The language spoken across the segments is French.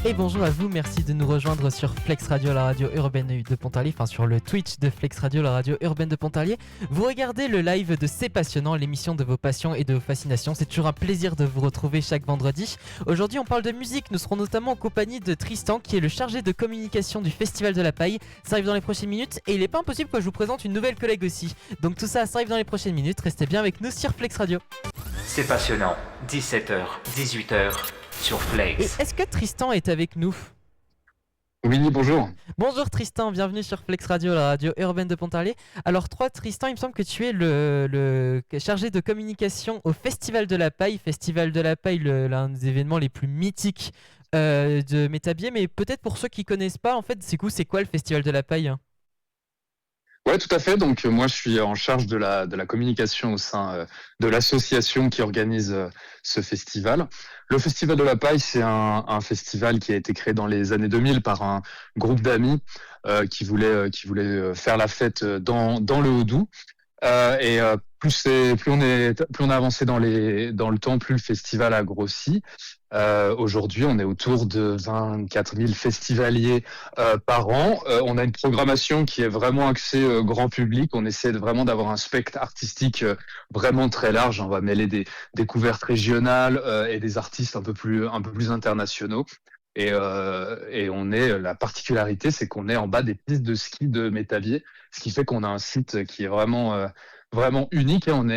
Et bonjour à vous, merci de nous rejoindre sur Flex Radio, la radio urbaine de Pontarlier, enfin sur le Twitch de Flex Radio, la radio urbaine de Pontarlier. Vous regardez le live de C'est Passionnant, l'émission de vos passions et de vos fascinations. C'est toujours un plaisir de vous retrouver chaque vendredi. Aujourd'hui, on parle de musique. Nous serons notamment en compagnie de Tristan, qui est le chargé de communication du Festival de la Paille. Ça arrive dans les prochaines minutes et il n'est pas impossible que je vous présente une nouvelle collègue aussi. Donc tout ça, ça arrive dans les prochaines minutes. Restez bien avec nous sur Flex Radio. C'est Passionnant, 17h, 18h. Sur Flex. Et est-ce que Tristan est avec nous ? Oui, bonjour. Bonjour Tristan, bienvenue sur Flex Radio, la radio urbaine de Pontarlier. Alors toi Tristan, il me semble que tu es le chargé de communication au Festival de la Paille. Festival de la Paille, l'un des événements les plus mythiques de Métabier. Mais peut-être pour ceux qui ne connaissent pas, en fait, c'est quoi le Festival de la Paille ? Ouais, tout à fait. Donc moi, je suis en charge de la communication au sein de l'association qui organise ce festival. Le Festival de la Paille, c'est un festival qui a été créé dans les années 2000 par un groupe d'amis qui voulait faire la fête dans le Haut-Doubs. Plus on a avancé dans le temps, plus le festival a grossi. Aujourd'hui, on est autour de 24 000 festivaliers par an. On a une programmation qui est vraiment axée grand public. On essaie vraiment d'avoir un spectre artistique vraiment très large. On va mêler des découvertes régionales et des artistes un peu plus internationaux. Et la particularité, c'est qu'on est en bas des pistes de ski de Métabier, ce qui fait qu'on a un site qui est vraiment unique. On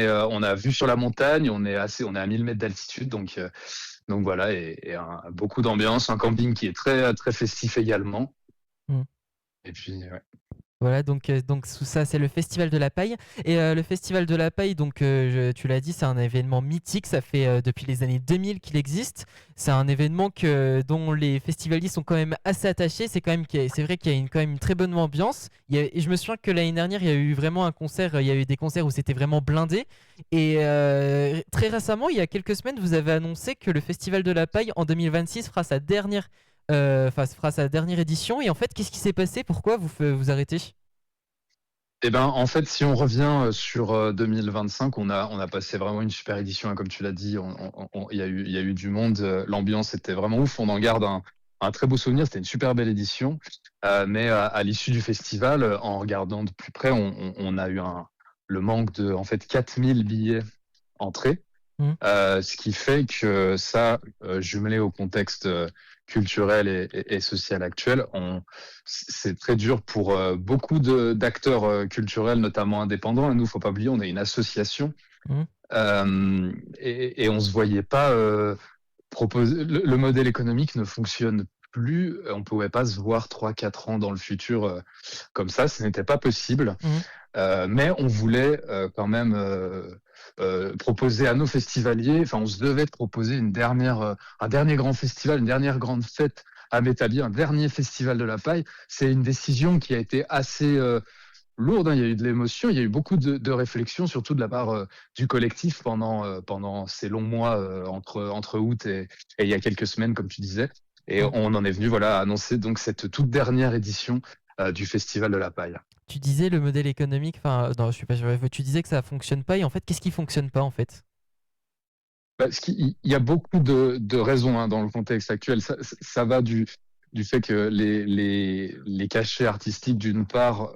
a vue sur la montagne, on est à 1000 mètres d'altitude, donc voilà, et beaucoup d'ambiance, un camping qui est très très festif également. Et puis ouais. Voilà, donc sous ça, c'est le Festival de la Paille. Et le Festival de la Paille, donc tu l'as dit, c'est un événement mythique. Ça fait depuis les années 2000 qu'il existe. C'est un événement dont les festivaliers sont quand même assez attachés. C'est vrai qu'il y a quand même une très bonne ambiance. Et je me souviens que l'année dernière, il y a eu vraiment un concert. Il y a eu des concerts où c'était vraiment blindé. Et très récemment, il y a quelques semaines, vous avez annoncé que le Festival de la Paille en 2026 fera sa dernière édition. Et en fait, qu'est-ce qui s'est passé ? Pourquoi vous arrêtez ? Eh ben, en fait, si on revient sur 2025, on a passé vraiment une super édition, hein, comme tu l'as dit. Il y a eu du monde. L'ambiance était vraiment ouf. On en garde un très beau souvenir. C'était une super belle édition. Mais à l'issue du festival, en regardant de plus près, on a eu le manque de 4000 billets entrée. Ce qui fait que ça, jumelé au contexte culturel et social actuel, c'est très dur pour beaucoup d'acteurs culturels, notamment indépendants. Et nous, faut pas oublier, on est une association et on se voyait pas proposer. Le modèle économique ne fonctionne plus. On pouvait pas se voir 3-4 ans dans le futur comme ça. Ce n'était pas possible. Mais on voulait quand même proposer à nos festivaliers, on se devait de proposer un dernier grand festival, une dernière grande fête à Métabier, un dernier festival de la paille. C'est une décision qui a été assez lourde, hein. Il y a eu de l'émotion, il y a eu beaucoup de réflexion, surtout de la part du collectif pendant ces longs mois entre août et il y a quelques semaines, comme tu disais. Et on en est venu à annoncer donc cette toute dernière édition du Festival de la Paille. Tu disais le modèle économique, non, je suis pas sûr. Tu disais que ça fonctionne pas, et en fait, qu'est-ce qui fonctionne pas en fait ? Il y a beaucoup de raisons, hein, dans le contexte actuel. Ça va du fait que les cachets artistiques d'une part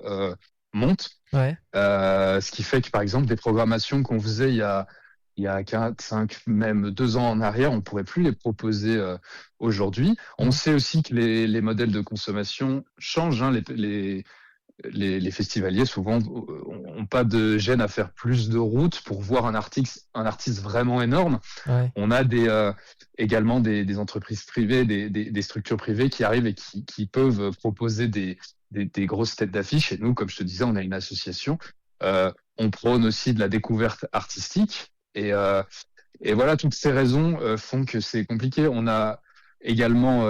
montent, ce qui fait que par exemple des programmations qu'on faisait il y a 4, 5, même 2 ans en arrière, on ne pourrait plus les proposer aujourd'hui. On sait aussi que les modèles de consommation changent, hein. Les festivaliers souvent ont pas de gêne à faire plus de routes pour voir un artiste vraiment énorme. On a également des entreprises privées, des structures privées qui arrivent et qui peuvent proposer des grosses têtes d'affiche. Et nous, comme je te disais, on a une association. On prône aussi de la découverte artistique. Et voilà, toutes ces raisons font que c'est compliqué. On a également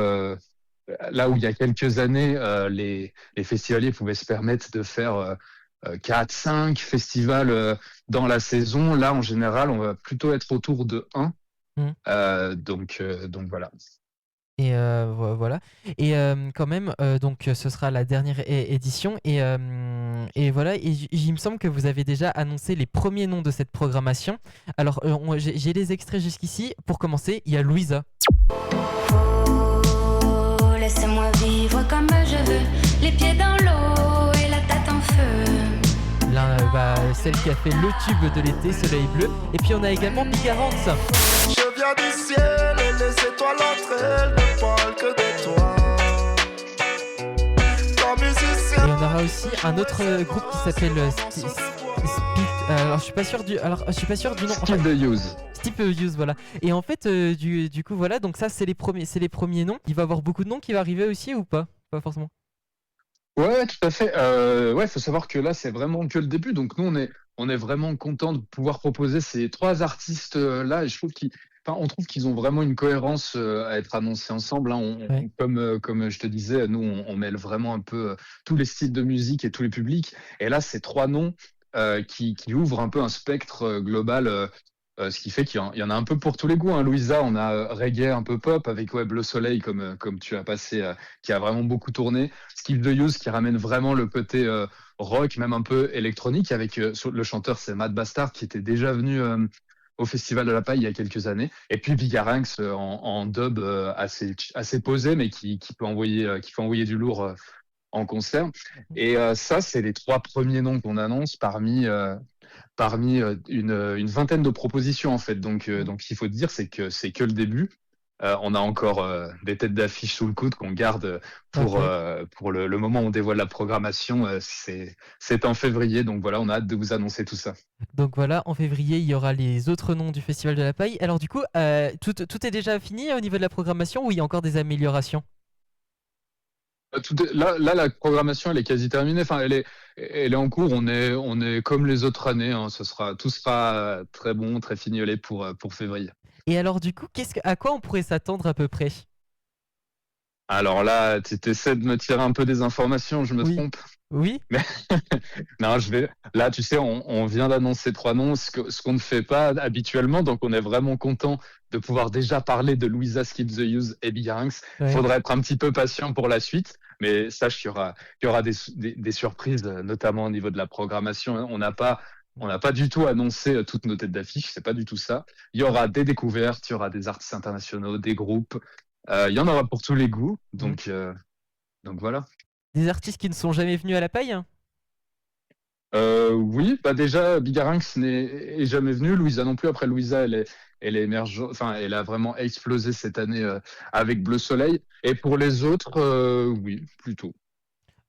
là où il y a quelques années, les festivaliers pouvaient se permettre de faire 4, 5 festivals dans la saison. Là, en général, on va plutôt être autour de 1. Donc voilà. Et voilà. Et quand même, donc ce sera la dernière édition. Et voilà. Et il me semble que vous avez déjà annoncé les premiers noms de cette programmation. Alors, j'ai les extraits jusqu'ici. Pour commencer, il y a Louisa. celle qui a fait le tube de l'été, Soleil Bleu. Et puis on a également Bigarance. Je viens du ciel et les étoiles entre elles ne parlent que de toi. Ton musicien. Et on aura aussi un autre groupe qui s'appelle alors je suis pas sûr du nom. Skip the Use. Type Use, voilà. Et en fait, du coup, voilà, donc ça, c'est les premiers noms. Il va y avoir beaucoup de noms qui va arriver aussi ou pas? Pas forcément. Ouais, tout à fait. Ouais, faut savoir que là, c'est vraiment que le début. Donc nous, on est vraiment content de pouvoir proposer ces trois artistes là. Et je trouve on trouve qu'ils ont vraiment une cohérence à être annoncés ensemble, hein. Ouais. Comme je te disais, nous, on mêle vraiment un peu tous les styles de musique et tous les publics. Et là, c'est trois noms qui ouvrent un peu un spectre global. Ce qui fait qu'il y en a un peu pour tous les goûts, hein. Louisa, on a reggae un peu pop avec Bleu Soleil comme tu as passé, qui a vraiment beaucoup tourné. Skip the Use qui ramène vraiment le côté rock, même un peu électronique, avec le chanteur c'est Matt Bastard qui était déjà venu au Festival de la Paille il y a quelques années. Et puis Bigarinx en dub assez posé, mais qui peut envoyer du lourd en concert. Et ça, c'est les trois premiers noms qu'on annonce parmi une vingtaine de propositions en fait. Donc, ce qu'il faut te dire, c'est que le début. On a encore des têtes d'affiche sous le coude qu'on garde pour le moment où on dévoile la programmation. C'est en février, donc voilà, on a hâte de vous annoncer tout ça. Donc voilà, en février, il y aura les autres noms du Festival de la Paille. Alors du coup, tout est déjà fini au niveau de la programmation ou il y a encore des améliorations? Là, la programmation, elle est quasi terminée. Enfin, elle est en cours. On est comme les autres années, hein. Tout sera très bon, très fignolé pour février. Et alors du coup, à quoi on pourrait s'attendre à peu près? Alors là, tu essaies de me tirer un peu des informations, je me Oui. trompe? Oui. Non, là, tu sais, on vient d'annoncer trois noms, ce qu'on ne fait pas habituellement, donc on est vraiment content de pouvoir déjà parler de Louisa, Skip the Use et Bigarinx. Il Ouais. faudra être un petit peu patient pour la suite, mais sache qu'il y aura des surprises, notamment au niveau de la programmation. On n'a pas du tout annoncé toutes nos têtes d'affiche, c'est pas du tout ça. Il y aura des découvertes, il y aura des artistes internationaux, des groupes. Il y en aura pour tous les goûts, donc voilà. Des artistes qui ne sont jamais venus à la Paille? Oui, bah déjà Bigarinx est jamais venu, Louisa non plus. Après Louisa, elle est enfin elle a vraiment explosé cette année avec Bleu Soleil. Et pour les autres, oui, plutôt.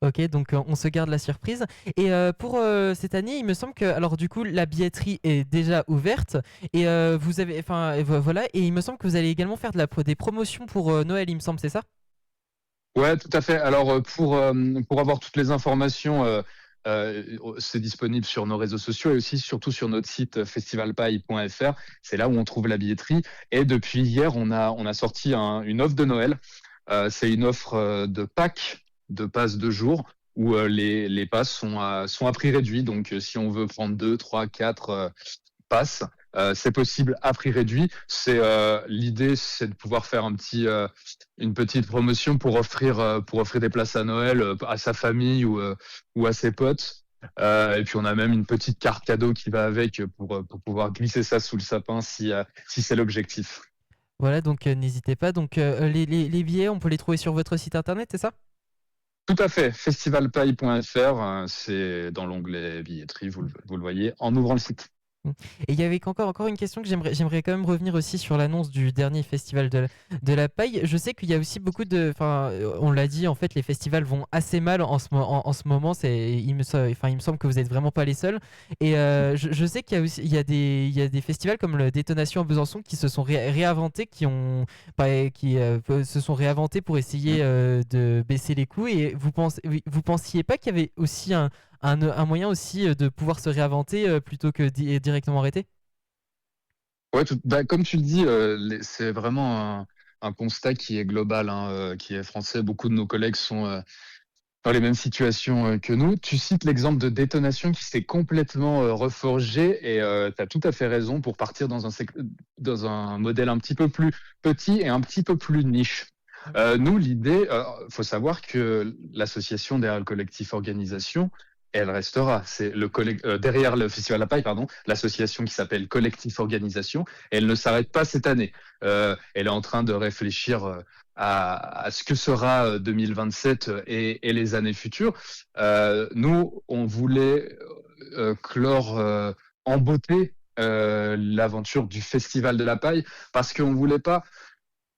Ok, donc on se garde la surprise. Et pour cette année, il me semble que, alors du coup, la billetterie est déjà ouverte et vous avez, enfin, voilà, et il me semble que vous allez également faire des promotions pour Noël, il me semble, c'est ça? Ouais, tout à fait. Alors pour avoir toutes les informations, c'est disponible sur nos réseaux sociaux et aussi surtout sur notre site festivalpaille.fr. C'est là où on trouve la billetterie. Et depuis hier, on a sorti une offre de Noël. C'est une offre de Pâques, de passes de jour, où les passes sont à prix réduit. Donc si on veut prendre 2, 3, 4 passes, c'est possible à prix réduit. L'idée, c'est de pouvoir faire une petite promotion pour offrir des places à Noël à sa famille ou à ses potes. Et puis on a même une petite carte cadeau qui va avec pour pouvoir glisser ça sous le sapin si c'est l'objectif. Voilà, donc n'hésitez pas. Donc les billets, on peut les trouver sur votre site internet, c'est ça? Tout à fait, festivalpaille.fr, c'est dans l'onglet billetterie, vous le voyez en ouvrant le site. Et il y avait encore une question que j'aimerais quand même revenir aussi sur l'annonce du dernier festival de la Paille. Je sais qu'il y a aussi beaucoup enfin, on l'a dit, en fait, les festivals vont assez mal en ce moment. Il me semble que vous êtes vraiment pas les seuls. Et je sais qu'il y a aussi, il y a des festivals comme le Détonation à Besançon qui se sont réinventés, qui se sont réinventés pour essayer de baisser les coûts. Et vous pensiez pas qu'il y avait aussi un moyen aussi de pouvoir se réinventer plutôt que directement arrêter? Ouais, comme tu le dis, c'est vraiment un constat qui est global, hein, qui est français. Beaucoup de nos collègues sont dans les mêmes situations que nous. Tu cites l'exemple de Détonation qui s'est complètement reforgé et tu as tout à fait raison pour partir dans un modèle un petit peu plus petit et un petit peu plus niche. Nous, l'idée, faut savoir que l'association derrière le collectif organisation, elle restera. C'est derrière le Festival à la Paille, pardon, l'association qui s'appelle Collectif Organisation. Et elle ne s'arrête pas cette année. Elle est en train de réfléchir à ce que sera 2027 et les années futures. Nous, on voulait clore en beauté l'aventure du Festival de la Paille, parce qu'on voulait pas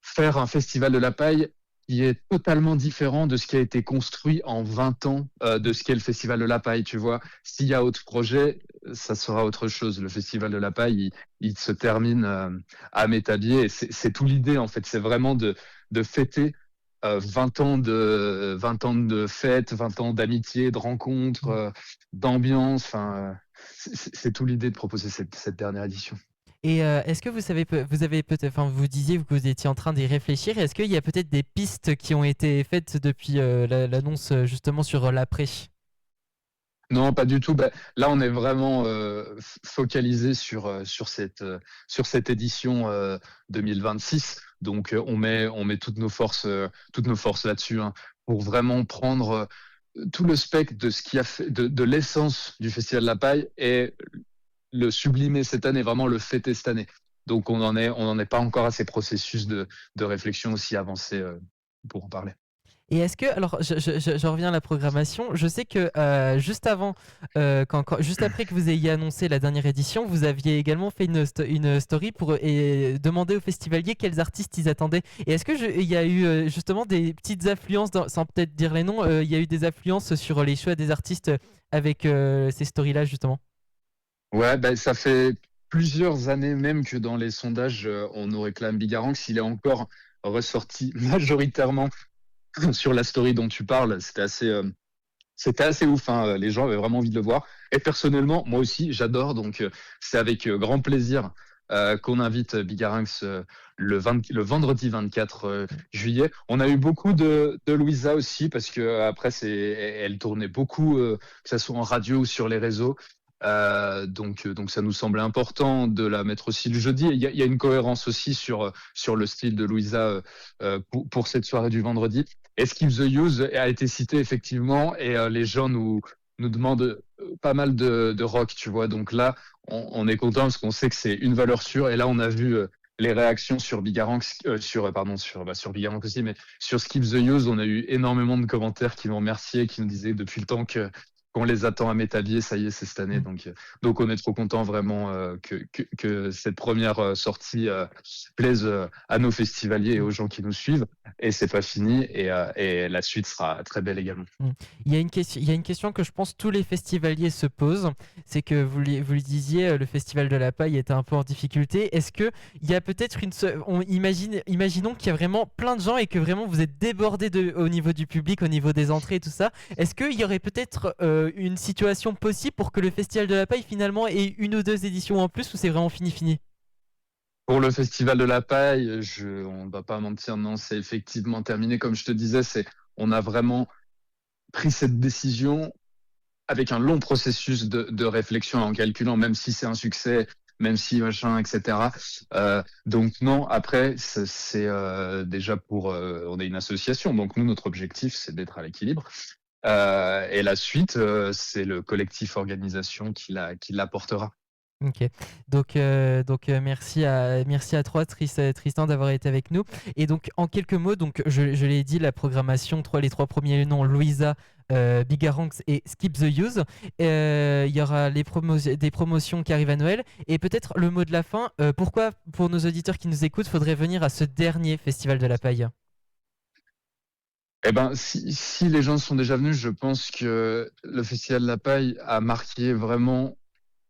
faire un Festival de la Paille qui est totalement différent de ce qui a été construit en 20 ans de ce qu'est le Festival de la Paille, tu vois. S'il y a autre projet, ça sera autre chose. Le Festival de la Paille, il se termine à Métabier, et c'est tout l'idée, en fait. C'est vraiment de fêter 20 ans de fêtes, 20 ans d'amitié, de rencontres, d'ambiance. Enfin, c'est tout l'idée de proposer cette dernière édition. Et est-ce que vous avez peut-être, enfin, vous disiez que vous étiez en train d'y réfléchir. Est-ce qu'il y a peut-être des pistes qui ont été faites depuis l'annonce justement sur l'après? Non, pas du tout. Bah, là, on est vraiment focalisé sur cette édition 2026. Donc, on met toutes nos forces là-dessus, hein, pour vraiment prendre tout le spectre de ce qui a fait, de l'essence du Festival de la Paille, et le sublimer cette année, vraiment le fêter cette année. Donc, on n'en est pas encore à ces processus de réflexion aussi avancés pour en parler. Et est-ce que, alors je reviens à la programmation, je sais que juste avant, juste après que vous ayez annoncé la dernière édition, vous aviez également fait une story pour demander aux festivaliers quels artistes ils attendaient. Et est-ce que il y a eu justement des petites affluences, sans peut-être dire les noms, il y a eu des affluences sur les choix des artistes avec ces stories-là justement? Ouais, bah, ça fait plusieurs années même que dans les sondages, on nous réclame Bigaranx. Il est encore ressorti majoritairement sur la story dont tu parles. C'était assez ouf, hein. Les gens avaient vraiment envie de le voir. Et personnellement, moi aussi, j'adore. Donc, c'est avec grand plaisir qu'on invite Bigaranx le vendredi 24 juillet. On a eu beaucoup de Louisa aussi, parce que après, elle tournait beaucoup, que ce soit en radio ou sur les réseaux. Donc ça nous semblait important de la mettre aussi le jeudi. Il y a une cohérence aussi sur le style de Louisa pour cette soirée du vendredi. Et Skip the Use a été cité effectivement, et les gens nous demandent pas mal de rock, tu vois. Donc là, on est content parce qu'on sait que c'est une valeur sûre. Et là, on a vu les réactions sur Bigaranx, sur Bigaranx aussi, mais sur Skip the Use, on a eu énormément de commentaires qui nous remerciaient, qui nous disaient depuis le temps qu'on les attend à Métabier, ça y est, c'est cette année. Donc on est trop content vraiment que cette première sortie plaise à nos festivaliers et aux gens qui nous suivent. Et c'est pas fini, et la suite sera très belle également. Il y a une question que je pense tous les festivaliers se posent, c'est que vous le disiez, le Festival de la Paille était un peu en difficulté. Est-ce que il y a peut-être imaginons qu'il y a vraiment plein de gens et que vraiment vous êtes débordés au niveau du public, au niveau des entrées et tout ça. Est-ce qu'il y aurait peut-être une situation possible pour que le Festival de la Paille finalement ait une ou deux éditions en plus, ou c'est vraiment fini? Pour le Festival de la Paille, on ne va pas mentir, non, c'est effectivement terminé. Comme je te disais, on a vraiment pris cette décision avec un long processus de réflexion, en calculant, même si c'est un succès, même si machin, etc. Donc non, après, c'est déjà on est une association, donc nous, notre objectif, c'est d'être à l'équilibre. Et la suite, c'est le collectif organisation qui l'apportera. Ok, donc merci à toi Tristan d'avoir été avec nous. Et donc en quelques mots, donc je l'ai dit, la programmation, les trois premiers noms, Louisa, Bigaranx et Skip the Use. Il y aura des promotions qui arrivent à Noël. Et peut-être le mot de la fin, pourquoi pour nos auditeurs qui nous écoutent, faudrait venir à ce dernier Festival de la Paille? Eh ben, si les gens sont déjà venus, je pense que le Festival de la Paille a marqué vraiment,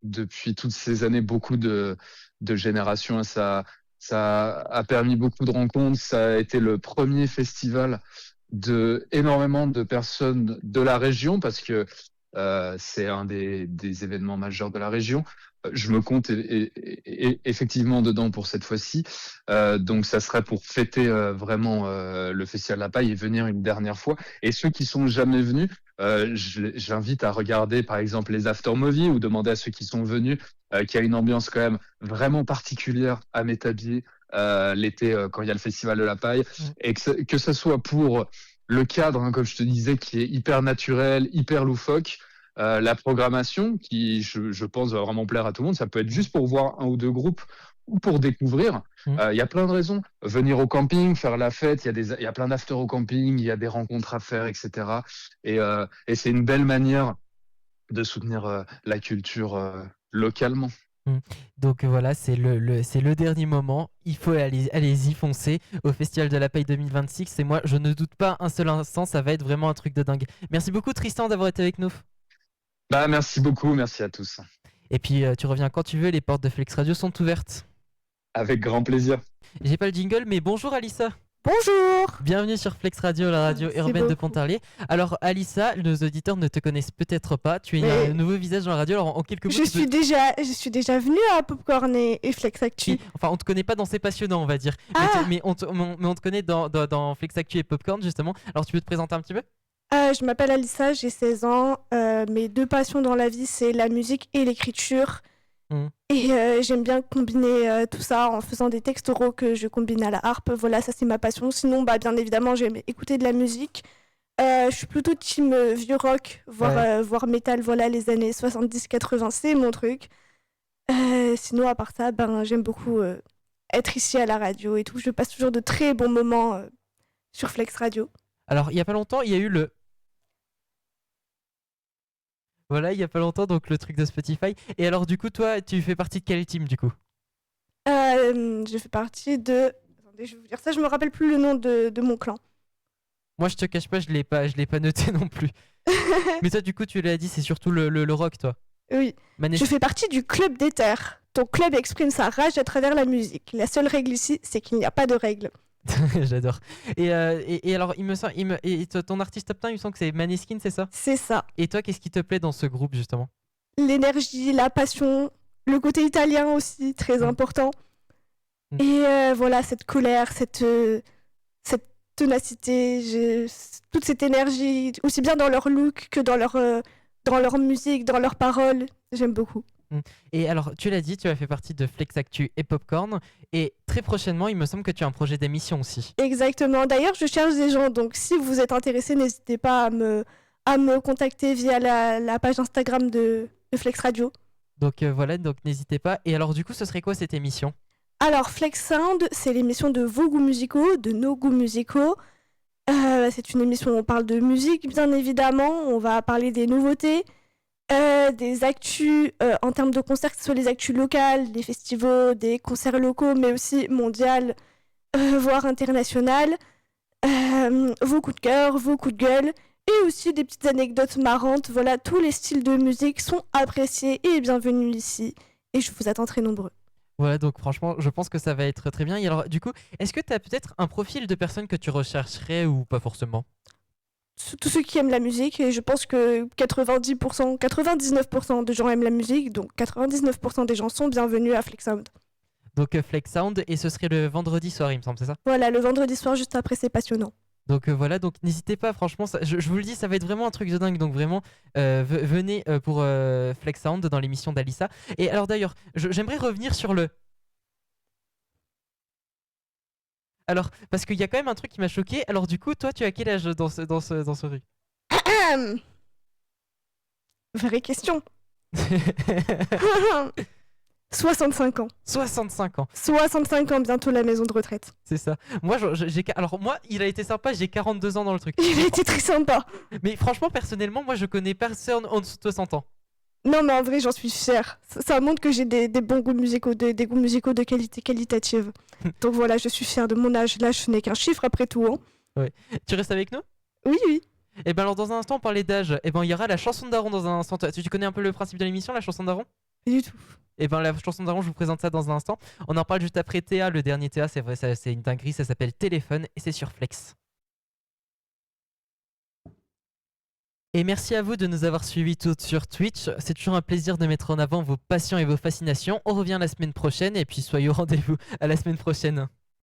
depuis toutes ces années, beaucoup de générations. Ça a permis beaucoup de rencontres. Ça a été le premier festival de énormément de personnes de la région, parce que c'est un des événements majeurs de la région. Je me compte effectivement dedans pour cette fois-ci. Donc ça serait pour fêter vraiment le Festival de la Paille et venir une dernière fois. Et ceux qui sont jamais venus, j'invite à regarder par exemple les after-movies, ou demander à ceux qui sont venus qu'il y a une ambiance quand même vraiment particulière à Métabier l'été, quand il y a le Festival de la Paille. Et que ça soit pour le cadre, hein, comme je te disais, qui est hyper naturel, hyper loufoque. La programmation, qui je pense va vraiment plaire à tout le monde. Ça peut être juste pour voir un ou deux groupes, ou pour découvrir. Il y a plein de raisons. Venir au camping, faire la fête, il y a plein d'after au camping, il y a des rencontres à faire, etc. Et c'est une belle manière la culture localement. Mm. Donc voilà, c'est le dernier moment. Il faut allez-y, foncez au Festival de la Paille 2026. Et moi, je ne doute pas un seul instant, ça va être vraiment un truc de dingue. Merci beaucoup Tristan d'avoir été avec nous. Bah, merci beaucoup, merci à tous. Et puis tu reviens quand tu veux, les portes de Flex Radio sont ouvertes. Avec grand plaisir. J'ai pas le jingle, mais bonjour Alissa. Bonjour. Bienvenue sur Flex Radio, la radio Merci urbaine de beaucoup. Pontarlier. Alors Alissa, nos auditeurs ne te connaissent peut-être pas. Tu es Mais- un nouveau visage dans la radio. Alors en quelques mots, Je suis déjà venue à Popcorn et Flex Actu. Enfin, on te connaît pas dans C'est Passionnant, on va dire. Ah. Mais on te connaît dans Flex Actu et Popcorn, justement. Alors, tu peux te présenter un petit peu? Je m'appelle Alissa, j'ai 16 ans. Mes deux passions dans la vie, c'est la musique et l'écriture. Mm. Et j'aime bien combiner tout ça en faisant des textes oraux que je combine à la harpe. Voilà, ça c'est ma passion. Sinon, bah, bien évidemment, j'aime écouter de la musique. Je suis plutôt team vieux rock, voire métal. Voilà, les années 70-80, c'est mon truc. Sinon, à part ça, ben, j'aime beaucoup être ici à la radio et tout. Je passe toujours de très bons moments sur Flex Radio. Alors, il y a pas longtemps, il y a eu le. Voilà, il y a pas longtemps, donc le truc de Spotify. Et alors, du coup, toi, tu fais partie de quel team, du coup? Je fais partie de... Attendez, je vais vous dire ça, je me rappelle plus le nom de mon clan. Moi, je te cache pas, je l'ai pas noté non plus. Mais toi, du coup, tu l'as dit, c'est surtout le rock, toi. Oui, Manes- je fais partie du club des terres. Ton club exprime sa rage à travers la musique. La seule règle ici, c'est qu'il n'y a pas de règle. J'adore. Et alors, ton artiste top 1, il me semble que c'est Maneskin, c'est ça? C'est ça. Et toi, qu'est-ce qui te plaît dans ce groupe, justement? L'énergie, la passion, le côté italien aussi, très important. Mm. Et voilà, cette colère, cette ténacité, toute cette énergie, aussi bien dans leur look que dans leur musique, dans leurs paroles. J'aime beaucoup. Et alors, tu l'as dit, tu as fait partie de Flex Actu et Popcorn. Et très prochainement, il me semble que tu as un projet d'émission aussi. Exactement. D'ailleurs, je cherche des gens, donc si vous êtes intéressé, n'hésitez pas à me contacter via la page Instagram de Flex Radio. Donc voilà, donc n'hésitez pas. Et alors, du coup, ce serait quoi cette émission? Alors, Flex Sound, c'est l'émission de vos goûts musicaux, de nos goûts musicaux. C'est une émission où on parle de musique, bien évidemment. On va parler des nouveautés, des actus en termes de concerts, que ce soit les actus locales, des festivals, des concerts locaux, mais aussi mondiales, voire internationales. Vos coups de cœur, vos coups de gueule, et aussi des petites anecdotes marrantes. Voilà, tous les styles de musique sont appréciés et bienvenus ici. Et je vous attends très nombreux. Voilà, donc franchement, je pense que ça va être très bien. Et alors, du coup, est-ce que tu as peut-être un profil de personne que tu rechercherais ou pas forcément? Tous ceux qui aiment la musique, et je pense que 90%, 99% de gens aiment la musique, donc 99% des gens sont bienvenus à Flex Sound. Donc Flex Sound, et ce serait le vendredi soir, il me semble, c'est ça? Voilà, le vendredi soir, juste après, c'est passionnant. Donc voilà, donc n'hésitez pas, franchement, je vous le dis, ça va être vraiment un truc de dingue. Donc vraiment, venez pour Flex Sound dans l'émission d'Alissa. Et alors d'ailleurs, j'aimerais revenir sur le... Alors, parce qu'il y a quand même un truc qui m'a choqué. Alors du coup, toi, tu as quel âge dans ce truc? Vraie question. 65 ans. 65 ans, 65 ans, bientôt la maison de retraite. c'est ça. Moi, alors moi, il a été sympa, j'ai 42 ans dans le truc. Il a été très sympa. Mais franchement, personnellement, moi, je connais personne en dessous de 60 ans. Non, mais en vrai, j'en suis fière. Ça montre que j'ai des bons goûts musicaux, des goûts musicaux de qualité qualitative. Donc voilà, je suis fière de mon âge. L'âge, ce n'est qu'un chiffre après tout. Hein. Tu restes avec nous? Oui, oui. Et ben alors dans un instant, on parlait d'âge. Et ben il y aura la chanson de Daron dans un instant. Tu connais un peu le principe de l'émission, la chanson de Daron? Pas du tout. Et ben la chanson de Daron, je vous présente ça dans un instant. On en parle juste après Théa, le dernier Théa, c'est vrai, c'est une dinguerie, ça s'appelle Téléphone et c'est sur Flex. Et merci à vous de nous avoir suivis toutes sur Twitch. C'est toujours un plaisir de mettre en avant vos passions et vos fascinations. On revient la semaine prochaine et puis soyez au rendez-vous. À la semaine prochaine.